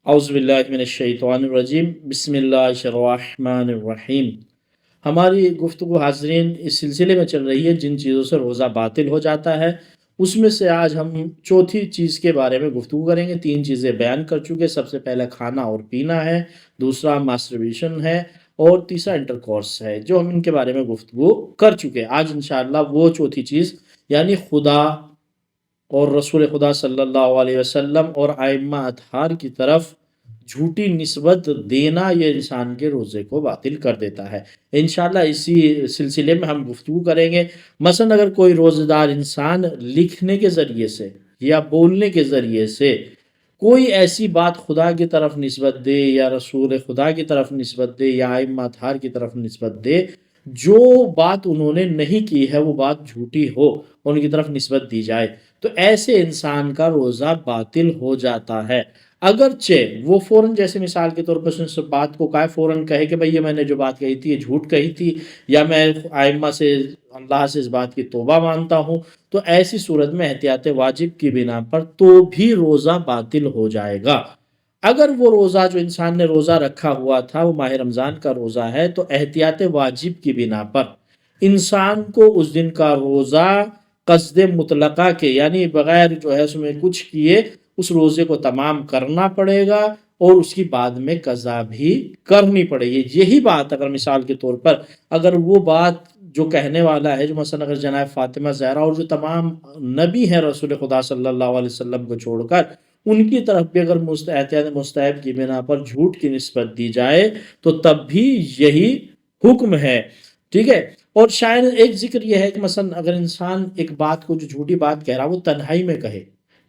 اعوذ باللہ من الشیطان الرجیم بسم اللہ الرحمن الرحیم۔ ہماری گفتگو حاضرین اس سلسلے میں چل رہی ہے جن چیزوں سے روزہ باطل ہو جاتا ہے، اس میں سے آج ہم چوتھی چیز کے بارے میں گفتگو کریں گے۔ تین چیزیں بیان کر چکے، سب سے پہلا کھانا اور پینا ہے، دوسرا ماسٹربیشن ہے، اور تیسرا انٹرکورس ہے، جو ہم ان کے بارے میں گفتگو کر چکے۔ آج انشاءاللہ وہ چوتھی چیز یعنی خدا اور رسول خدا صلی اللہ علیہ وسلم اور ائمہ اطہار کی طرف جھوٹی نسبت دینا، یہ انسان کے روزے کو باطل کر دیتا ہے۔ انشاءاللہ اسی سلسلے میں ہم گفتگو کریں گے۔ مثلا اگر کوئی روزہ دار انسان لکھنے کے ذریعے سے یا بولنے کے ذریعے سے کوئی ایسی بات خدا کی طرف نسبت دے یا رسول خدا کی طرف نسبت دے یا ائمہ اطہار کی طرف نسبت دے، جو بات انہوں نے نہیں کی ہے وہ بات جھوٹی ہو، ان کی طرف نسبت دی جائے، تو ایسے انسان کا روزہ باطل ہو جاتا ہے۔ اگرچہ وہ فوراً، جیسے مثال کے طور پر اس بات کو فوراً کہے کہ بھئی یہ میں نے جو بات کہی تھی یہ جھوٹ کہی تھی، یا میں ائمہ سے، اللہ سے اس بات کی توبہ مانگتا ہوں، تو ایسی صورت میں احتیاط واجب کی بنا پر تو بھی روزہ باطل ہو جائے گا۔ اگر وہ روزہ جو انسان نے روزہ رکھا ہوا تھا وہ ماہ رمضان کا روزہ ہے، تو احتیاط واجب کی بنا پر انسان کو اس دن کا روزہ قصد مطلقہ کے یعنی بغیر جو ہے اس میں کچھ کیے اس روزے کو تمام کرنا پڑے گا، اور اس کی بعد میں قضا بھی کرنی پڑے گی۔ یہی بات اگر مثال کے طور پر اگر وہ بات جو کہنے والا ہے، جو مثلا اگر جناب فاطمہ زہرا اور جو تمام نبی ہیں رسول خدا صلی اللہ علیہ وسلم کو چھوڑ کر، ان کی طرف بھی اگر احتیاط مستحب کی بنا پر جھوٹ کی نسبت دی جائے تو تب بھی یہی حکم ہے، ٹھیک ہے۔ اور شاید ایک ذکر یہ ہے کہ مثلا اگر انسان ایک بات کو، جو جھوٹی بات کہہ رہا وہ تنہائی میں کہے،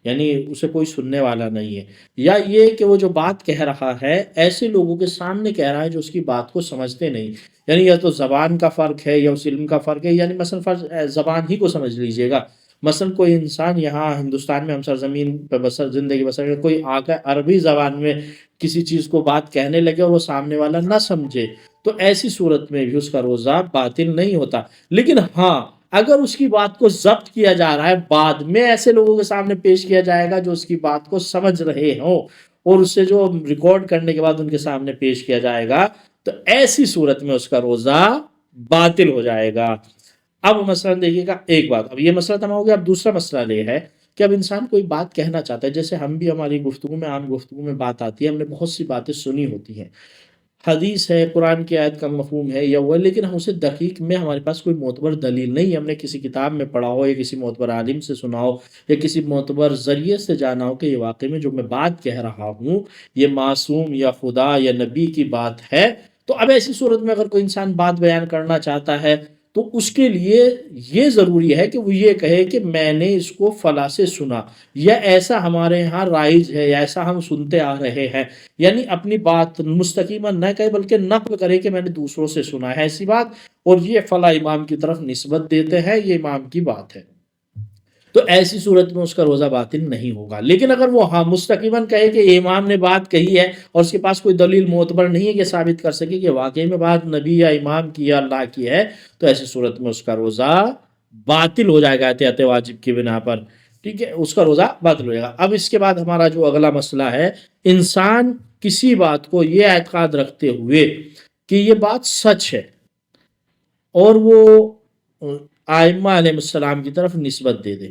یعنی اسے کوئی سننے والا نہیں ہے، یا یہ کہ وہ جو بات کہہ رہا ہے ایسے لوگوں کے سامنے کہہ رہا ہے جو اس کی بات کو سمجھتے نہیں، یعنی یا تو زبان کا فرق ہے یا اس علم کا فرق ہے، یعنی مثلا فرض زبان ہی کو سمجھ لیجئے گا۔ مثلا کوئی انسان یہاں ہندوستان میں ہم سرزمین پہ بسر زندگی بسر کرے، کوئی آ کر عربی زبان میں کسی چیز کو بات کہنے لگے اور وہ سامنے والا نہ سمجھے، تو ایسی صورت میں بھی اس کا روزہ باطل نہیں ہوتا۔ لیکن ہاں، اگر اس کی بات کو ضبط کیا جا رہا ہے، بعد میں ایسے لوگوں کے سامنے پیش کیا جائے گا جو اس کی بات کو سمجھ رہے ہوں، اور اس سے جو ریکارڈ کرنے کے بعد ان کے سامنے پیش کیا جائے گا، تو ایسی صورت میں اس کا روزہ باطل ہو جائے گا۔ اب مثلا دیکھیے گا ایک بات، اب یہ مسئلہ تمام ہو گیا۔ اب دوسرا مسئلہ یہ ہے کہ اب انسان کوئی بات کہنا چاہتا ہے، جیسے ہم بھی ہماری گفتگو میں، عام گفتگو میں بات آتی ہے، ہم نے بہت سی باتیں سنی ہوتی ہیں، حدیث ہے، قرآن کی آیت کا مفہوم ہے یا وہ ہے، لیکن ہم اسے دقیق میں ہمارے پاس کوئی معتبر دلیل نہیں ہے، ہم نے کسی کتاب میں پڑھا ہو یا کسی معتبر عالم سے سنا ہو یا کسی معتبر ذریعے سے جانا ہو کہ یہ واقعی میں جو میں بات کہہ رہا ہوں یہ معصوم یا خدا یا نبی کی بات ہے۔ تو اب ایسی صورت میں اگر کوئی انسان بات بیان کرنا چاہتا ہے تو اس کے لیے یہ ضروری ہے کہ وہ یہ کہے کہ میں نے اس کو فلاں سے سنا، یا ایسا ہمارے ہاں رائج ہے، یا ایسا ہم سنتے آ رہے ہیں، یعنی اپنی بات مستقیما نہ کہے بلکہ نقل کرے کہ میں نے دوسروں سے سنا ہے ایسی بات، اور یہ فلاں امام کی طرف نسبت دیتے ہیں، یہ امام کی بات ہے، تو ایسی صورت میں اس کا روزہ باطل نہیں ہوگا۔ لیکن اگر وہ ہاں مستقیما کہے کہ یہ امام نے بات کہی ہے اور اس کے پاس کوئی دلیل معتبر نہیں ہے کہ ثابت کر سکے کہ واقعی میں بات نبی یا امام کی یا اللہ کی ہے، تو ایسی صورت میں اس کا روزہ باطل ہو جائے گا احتیاط واجب کی بنا پر، ٹھیک ہے، اس کا روزہ باطل ہو جائے گا۔ اب اس کے بعد ہمارا جو اگلا مسئلہ ہے، انسان کسی بات کو یہ اعتقاد رکھتے ہوئے کہ یہ بات سچ ہے اور وہ ائمہ علیہ السلام کی طرف نسبت دے دے،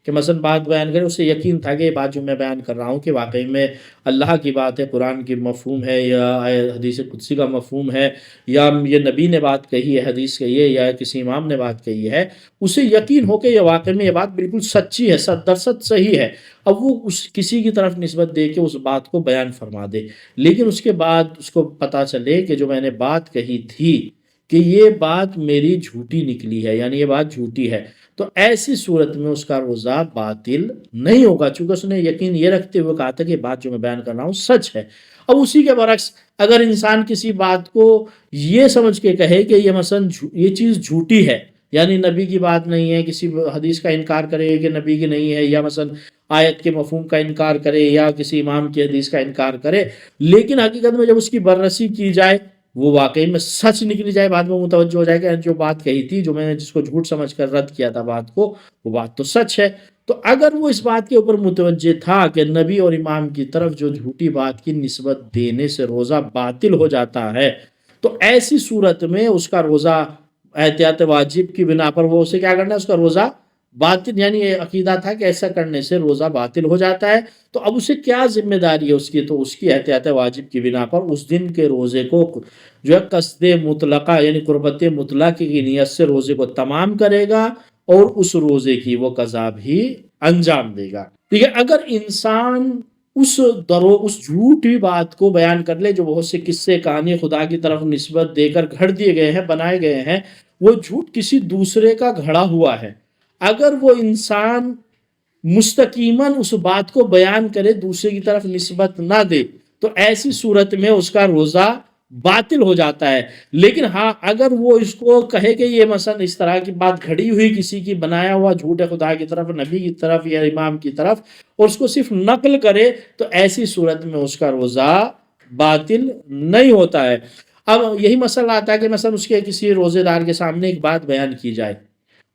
کہ مثلا بات بیان کرے، اسے یقین تھا کہ یہ بات جو میں بیان کر رہا ہوں کہ واقعی میں اللہ کی بات ہے، قرآن کی مفہوم ہے یا حدیث قدسی کا مفہوم ہے، یا یہ نبی نے بات کہی ہے، حدیث کہی ہے، یا کسی امام نے بات کہی ہے، اسے یقین ہو کہ یہ واقعی میں یہ بات بالکل سچی ہے، 100% صحیح ہے، اب وہ کسی کی طرف نسبت دے کے اس بات کو بیان فرما دے، لیکن اس کے بعد اس کو پتا چلے کہ جو میں نے بات کہی تھی کہ یہ بات میری جھوٹی نکلی ہے، یعنی یہ بات جھوٹی ہے، تو ایسی صورت میں اس کا روزہ باطل نہیں ہوگا، چونکہ اس نے یقین یہ رکھتے ہوئے کہا تھا کہ بات جو میں بیان کر رہا ہوں سچ ہے۔ اب اسی کے برعکس اگر انسان کسی بات کو یہ سمجھ کے کہے کہ یہ مثلا یہ چیز جھوٹی ہے، یعنی نبی کی بات نہیں ہے، کسی حدیث کا انکار کرے کہ نبی کی نہیں ہے، یا مثلا آیت کے مفہوم کا انکار کرے یا کسی امام کی حدیث کا انکار کرے، لیکن حقیقت میں جب اس کی بررسی کی جائے وہ واقعی میں سچ نکلی جائے، بعد میں متوجہ ہو جائے کہ جو بات کہی تھی، جو میں نے جس کو جھوٹ سمجھ کر رد کیا تھا بات کو، وہ بات تو سچ ہے، تو اگر وہ اس بات کے اوپر متوجہ تھا کہ نبی اور امام کی طرف جو جھوٹی بات کی نسبت دینے سے روزہ باطل ہو جاتا ہے، تو ایسی صورت میں اس کا روزہ احتیاط واجب کی بنا پر وہ اسے کیا کرنا ہے، اس کا روزہ باطل، یعنی یہ عقیدہ تھا کہ ایسا کرنے سے روزہ باطل ہو جاتا ہے، تو اب اسے کیا ذمہ داری ہے اس کی، تو اس کی احتیاط واجب کی بنا پر اس دن کے روزے کو جو ہے قصد مطلقہ یعنی قربت مطلقہ کی نیت سے روزے کو تمام کرے گا اور اس روزے کی وہ قضا بھی انجام دے گا۔ ٹھیک ہے، اگر انسان اس جھوٹی بات کو بیان کر لے جو بہت سے قصے کہانی خدا کی طرف نسبت دے کر گھڑ دیے گئے ہیں، بنائے گئے ہیں، وہ جھوٹ کسی دوسرے کا گھڑا ہوا ہے، اگر وہ انسان مستقیماً اس بات کو بیان کرے، دوسرے کی طرف نسبت نہ دے، تو ایسی صورت میں اس کا روزہ باطل ہو جاتا ہے۔ لیکن ہاں اگر وہ اس کو کہے کہ یہ مثلا اس طرح کی بات گھڑی ہوئی کسی کی بنایا ہوا جھوٹ ہے خدا کی طرف، نبی کی طرف یا امام کی طرف، اور اس کو صرف نقل کرے، تو ایسی صورت میں اس کا روزہ باطل نہیں ہوتا ہے۔ اب یہی مسئلہ آتا ہے کہ مثلا اس کے کسی روزے دار کے سامنے ایک بات بیان کی جائے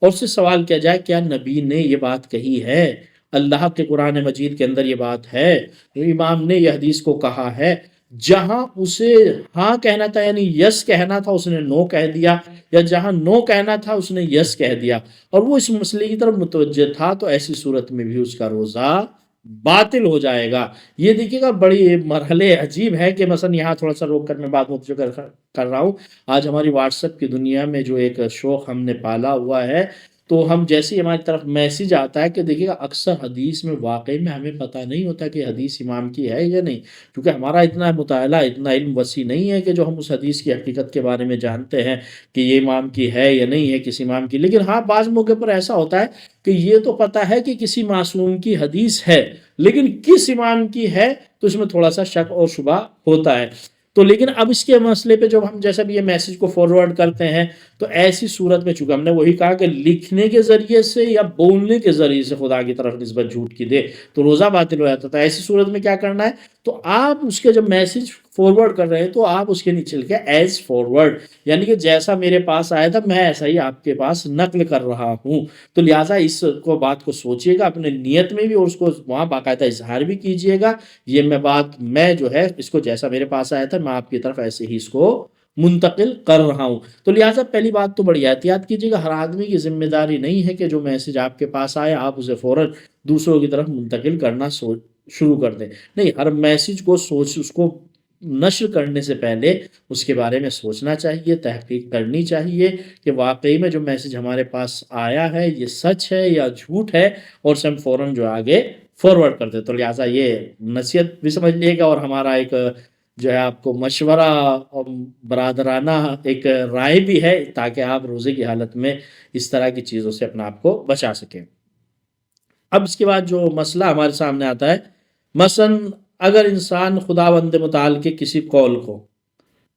اور اس سے سوال کیا جائے کیا نبی نے یہ بات کہی ہے، اللہ کے قرآن مجید کے اندر یہ بات ہے، امام نے یہ حدیث کو کہا ہے، جہاں اسے ہاں کہنا تھا یعنی یس کہنا تھا اس نے نو کہہ دیا، یا جہاں نو کہنا تھا اس نے یس کہہ دیا، اور وہ اس مسئلے کی طرف متوجہ تھا، تو ایسی صورت میں بھی اس کا روزہ باطل ہو جائے گا۔ یہ دیکھیے گا بڑی مرحلے عجیب ہے کہ مثلا یہاں تھوڑا سا روک کر میں بات متوجہ کر رہا ہوں، آج ہماری واٹس ایپ کی دنیا میں جو ایک شوق ہم نے پالا ہوا ہے، تو ہم جیسے ہی ہماری طرف میسج آتا ہے کہ دیکھیے گا اکثر حدیث میں واقعی میں ہمیں پتہ نہیں ہوتا کہ حدیث امام کی ہے یا نہیں، کیونکہ ہمارا اتنا مطالعہ اتنا علم وسیع نہیں ہے کہ جو ہم اس حدیث کی حقیقت کے بارے میں جانتے ہیں کہ یہ امام کی ہے یا نہیں ہے کسی امام کی۔ لیکن ہاں بعض موقع پر ایسا ہوتا ہے کہ یہ تو پتہ ہے کہ کسی معصوم کی حدیث ہے، لیکن کس امام کی ہے تو اس میں تھوڑا سا شک اور شبہ ہوتا ہے۔ تو لیکن اب اس کے مسئلے پہ جب ہم جیسا بھی یہ میسج کو فارورڈ کرتے ہیں، تو ایسی صورت میں چونکہ ہم نے وہی کہا کہ لکھنے کے ذریعے سے یا بولنے کے ذریعے سے خدا کی طرف نسبت جھوٹ کی دے تو روزہ باطل ہو جاتا تھا، ایسی صورت میں کیا کرنا ہے، تو آپ اس کے جب میسج فارورڈ کر رہے ہیں تو آپ اس کے نیچے لکھیں ایز فارورڈ، یعنی کہ جیسا میرے پاس آیا تھا میں ایسا ہی آپ کے پاس نقل کر رہا ہوں۔ تو لہٰذا اس کو بات کو سوچیے گا اپنے نیت میں بھی، اور اس کو وہاں باقاعدہ اظہار بھی کیجیے گا، یہ میں جو ہے اس کو جیسا میرے پاس آیا تھا میں آپ کی طرف ایسے ہی اس کو منتقل کر رہا ہوں۔ تو لہٰذا پہلی بات تو بڑی احتیاط کیجیے گا، ہر آدمی کی ذمہ داری نہیں ہے کہ جو میسج آپ کے پاس آئے آپ اسے فوراً دوسروں کی طرف منتقل کرنا شروع کر دیں، نہیں، ہر میسج کو اس کو نشر کرنے سے پہلے اس کے بارے میں سوچنا چاہیے، تحقیق کرنی چاہیے کہ واقعی میں جو میسج ہمارے پاس آیا ہے یہ سچ ہے یا جھوٹ ہے، اور سے ہم فوراً جو آگے فارورڈ کرتے۔ تو لہٰذا یہ نصیحت بھی سمجھ لیے گا، اور ہمارا ایک جو ہے آپ کو مشورہ اور برادرانہ ایک رائے بھی ہے، تاکہ آپ روزے کی حالت میں اس طرح کی چیزوں سے اپنا آپ کو بچا سکیں۔ اب اس کے بعد جو مسئلہ ہمارے سامنے آتا ہے، مثلا اگر انسان خداوند متعال کے کسی قول کو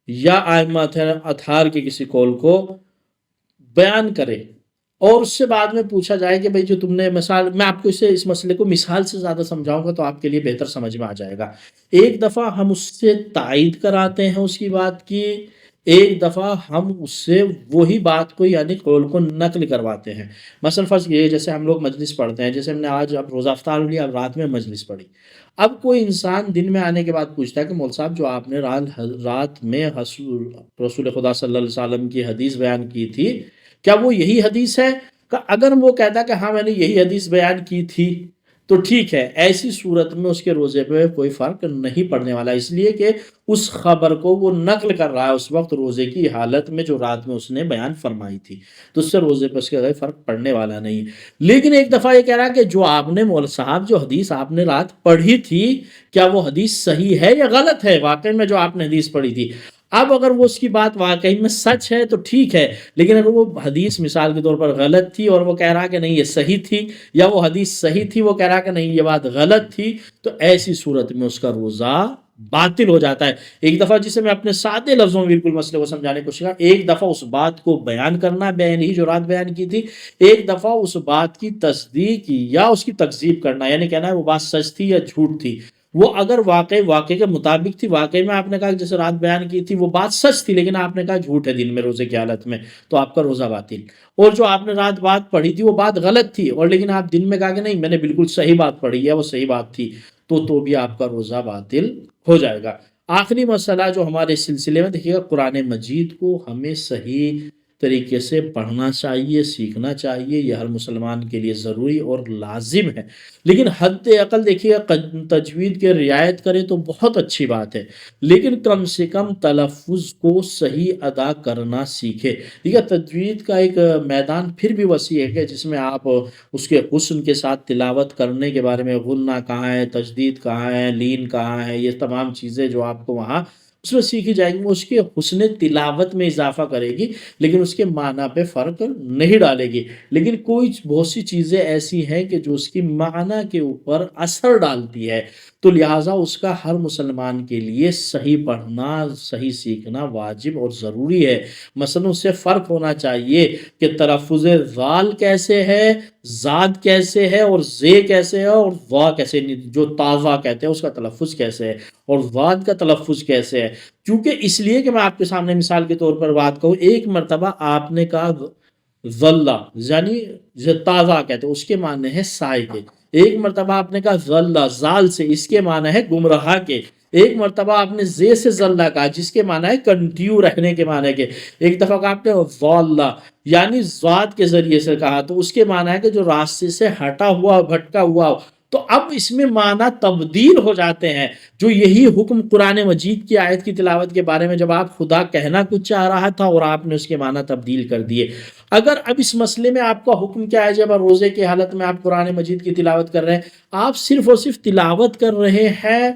یا ائمہ اطہار کے کسی قول کو بیان کرے اور اس سے بعد میں پوچھا جائے کہ بھئی جو تم نے مثال، میں آپ کو اس مسئلے کو مثال سے زیادہ سمجھاؤں گا تو آپ کے لیے بہتر سمجھ میں آ جائے گا۔ ایک دفعہ ہم اس سے تائید کراتے ہیں اس کی بات کی، ایک دفعہ ہم اس سے وہی بات کو یعنی قول کو نقل کرواتے ہیں۔ مثلا فرض یہ جیسے ہم لوگ مجلس پڑھتے ہیں، جیسے ہم نے آج اب روزہ افطار لیا، اب رات میں مجلس پڑھی، اب کوئی انسان دن میں آنے کے بعد پوچھتا ہے کہ مول صاحب جو آپ نے رات میں رسول خدا صلی اللہ علیہ وسلم کی حدیث بیان کی تھی کیا وہ یہی حدیث ہے؟ کہ اگر وہ کہتا کہ ہاں میں نے یہی حدیث بیان کی تھی تو ٹھیک ہے، ایسی صورت میں اس کے روزے پہ کوئی فرق نہیں پڑنے والا، اس لیے کہ اس خبر کو وہ نقل کر رہا ہے اس وقت روزے کی حالت میں جو رات میں اس نے بیان فرمائی تھی، تو اس سے روزے پہ اس کے فرق پڑنے والا نہیں۔ لیکن ایک دفعہ یہ کہہ رہا ہے کہ جو آپ نے مول صاحب جو حدیث آپ نے رات پڑھی تھی کیا وہ حدیث صحیح ہے یا غلط ہے، واقعی میں جو آپ نے حدیث پڑھی تھی۔ اب اگر وہ اس کی بات واقعی میں سچ ہے تو ٹھیک ہے، لیکن اگر وہ حدیث مثال کے طور پر غلط تھی اور وہ کہہ رہا کہ نہیں یہ صحیح تھی، یا وہ حدیث صحیح تھی وہ کہہ رہا کہ نہیں یہ بات غلط تھی، تو ایسی صورت میں اس کا روزہ باطل ہو جاتا ہے۔ ایک دفعہ جسے میں اپنے سادے لفظوں میں بالکل مسئلے کو سمجھانے کی کوشش کروں، ایک دفعہ اس بات کو بیان کرنا بیان ہی جو رات بیان کی تھی، ایک دفعہ اس بات کی تصدیق یا اس کی تکذیب کرنا، یعنی کہنا ہے وہ بات سچ تھی یا جھوٹ تھی۔ وہ اگر واقعے کے مطابق تھی، واقعی میں آپ نے کہا کہ جیسے رات بیان کی تھی وہ بات سچ تھی، لیکن آپ نے کہا جھوٹ ہے دن میں روزے کی حالت میں، تو آپ کا روزہ باطل۔ اور جو آپ نے رات بات پڑھی تھی وہ بات غلط تھی، اور لیکن آپ دن میں کہا کہ نہیں میں نے بالکل صحیح بات پڑھی ہے، وہ صحیح بات تھی، تو بھی آپ کا روزہ باطل ہو جائے گا۔ آخری مسئلہ جو ہمارے سلسلے میں دیکھیے گا، قرآن مجید کو ہمیں صحیح طریقے سے پڑھنا چاہیے، سیکھنا چاہیے، یہ ہر مسلمان کے لیے ضروری اور لازم ہے۔ لیکن حد عقل دیکھیے گا، تجوید کے رعایت کرے تو بہت اچھی بات ہے، لیکن کم سے کم تلفظ کو صحیح ادا کرنا سیکھے۔ ٹھیک ہے، تجوید کا ایک میدان پھر بھی وسیع ہے کہ جس میں آپ اس کے حسن کے ساتھ تلاوت کرنے کے بارے میں، غنہ کہاں ہے، تجدید کہاں ہے، لین کہاں ہے، یہ تمام چیزیں جو آپ کو وہاں اس میں سیکھی جائیں گی، وہ اس کے حسن تلاوت میں اضافہ کرے گی، لیکن اس کے معنی پہ فرق نہیں ڈالے گی۔ لیکن بہت سی چیزیں ایسی ہیں کہ جو اس کی معنی کے اوپر اثر ڈالتی ہے، تو لہٰذا اس کا ہر مسلمان کے لیے صحیح پڑھنا، صحیح سیکھنا واجب اور ضروری ہے۔ مثلا اس سے فرق ہونا چاہیے کہ تلفظ ذال کیسے ہے، زاد کیسے ہے، اور زے کیسے ہے، اور وا کیسے، جو تازہ کہتے ہیں اس کا تلفظ کیسے ہے، اور واد کا تلفظ کیسے ہے۔ کیونکہ اس لیے کہ میں آپ کے سامنے مثال کے طور پر بات کہوں، ایک مرتبہ آپ نے کہا ذلہ، یعنی تازہ کہتے ہیں، اس کے معنی ہے سائے کے۔ ایک مرتبہ آپ نے کہا ذلہ، زال سے، اس کے معنی ہے گمراہ کے۔ ایک مرتبہ آپ نے زے سے ذلہ کہا، جس کے معنی ہے کنٹینیو رہنے کے معنی کے۔ ایک دفعہ کہا آپ نے ضالہ، یعنی ذات کے ذریعے سے کہا، تو اس کے معنی ہے کہ جو راستے سے ہٹا ہوا، بھٹکا ہوا ہو۔ تو اب اس میں معنی تبدیل ہو جاتے ہیں۔ جو یہی حکم قرآن مجید کی آیت کی تلاوت کے بارے میں جب آپ خدا کہنا کچھ چاہ رہا تھا اور آپ نے اس کے معنی تبدیل کر دیے۔ اگر اب اس مسئلے میں آپ کا حکم کیا ہے، جب روزے کی حالت میں آپ قرآن مجید کی تلاوت کر رہے ہیں، آپ صرف اور صرف تلاوت کر رہے ہیں،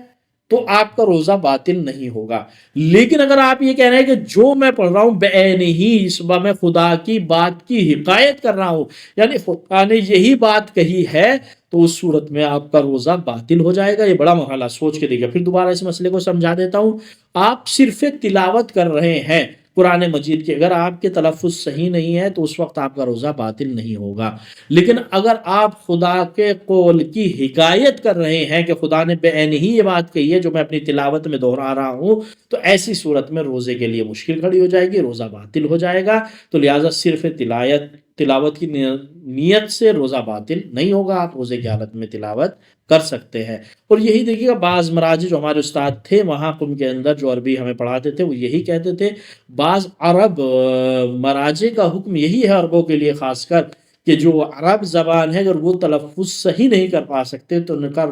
تو آپ کا روزہ باطل نہیں ہوگا۔ لیکن اگر آپ یہ کہہ رہے ہیں کہ جو میں پڑھ رہا ہوں بعین ہی اس بار میں خدا کی بات کی حکایت کر رہا ہوں، یعنی خدا نے یہی بات کہی ہے، تو اس صورت میں آپ کا روزہ باطل ہو جائے گا۔ یہ بڑا مرحلہ، سوچ کے دیکھیں۔ پھر دوبارہ اس مسئلے کو سمجھا دیتا ہوں۔ آپ صرف تلاوت کر رہے ہیں قرآن مجید کی، اگر آپ کے تلفظ صحیح نہیں ہے تو اس وقت آپ کا روزہ باطل نہیں ہوگا۔ لیکن اگر آپ خدا کے قول کی حکایت کر رہے ہیں کہ خدا نے بعین ہی یہ بات کہی ہے جو میں اپنی تلاوت میں دہرا رہا ہوں، تو ایسی صورت میں روزے کے لیے مشکل کھڑی ہو جائے گی، روزہ باطل ہو جائے گا۔ تو لہٰذا صرف تلاوت کی نیت سے روزہ باطل نہیں ہوگا، آپ روزے کی حالت میں تلاوت کر سکتے ہیں۔ اور یہی دیکھیے گا، بعض مراجع جو ہمارے استاد تھے وہاں قم کے اندر جو عربی ہمیں پڑھاتے تھے، وہ یہی کہتے تھے، بعض عرب مراجع کا حکم یہی ہے عربوں کے لیے خاص کر، کہ جو عرب زبان ہے اگر وہ تلفظ صحیح نہیں کر پا سکتے تو ان کا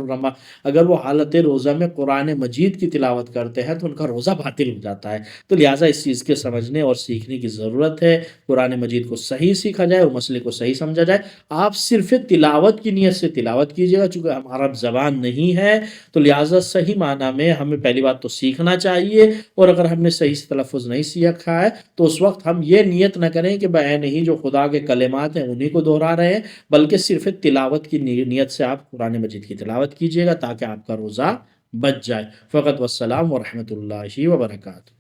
اگر وہ حالت روزہ میں قرآن مجید کی تلاوت کرتے ہیں تو ان کا روزہ باطل ہو جاتا ہے۔ تو لہٰذا اس چیز کے سمجھنے اور سیکھنے کی ضرورت ہے۔ قرآن مجید کو صحیح سیکھا جائے اور مسئلے کو صحیح سمجھا جائے۔ آپ صرف تلاوت کی نیت سے تلاوت کیجیے گا، چونکہ ہم عرب زبان نہیں ہے، تو لہٰذا صحیح معنی میں ہمیں پہلی بات تو سیکھنا چاہیے، اور اگر ہم نے صحیح سے تلفظ نہیں سیکھا ہے تو اس وقت ہم یہ نیت نہ کریں کہ بعین ہی جو خدا کے کلمات ہیں انہیں کو دہرا رہے ہیں، بلکہ صرف تلاوت کی نیت سے آپ قرآن مجید کی تلاوت کیجیے گا تاکہ آپ کا روزہ بچ جائے۔ فقط والسلام ورحمۃ اللہ وبرکاتہ۔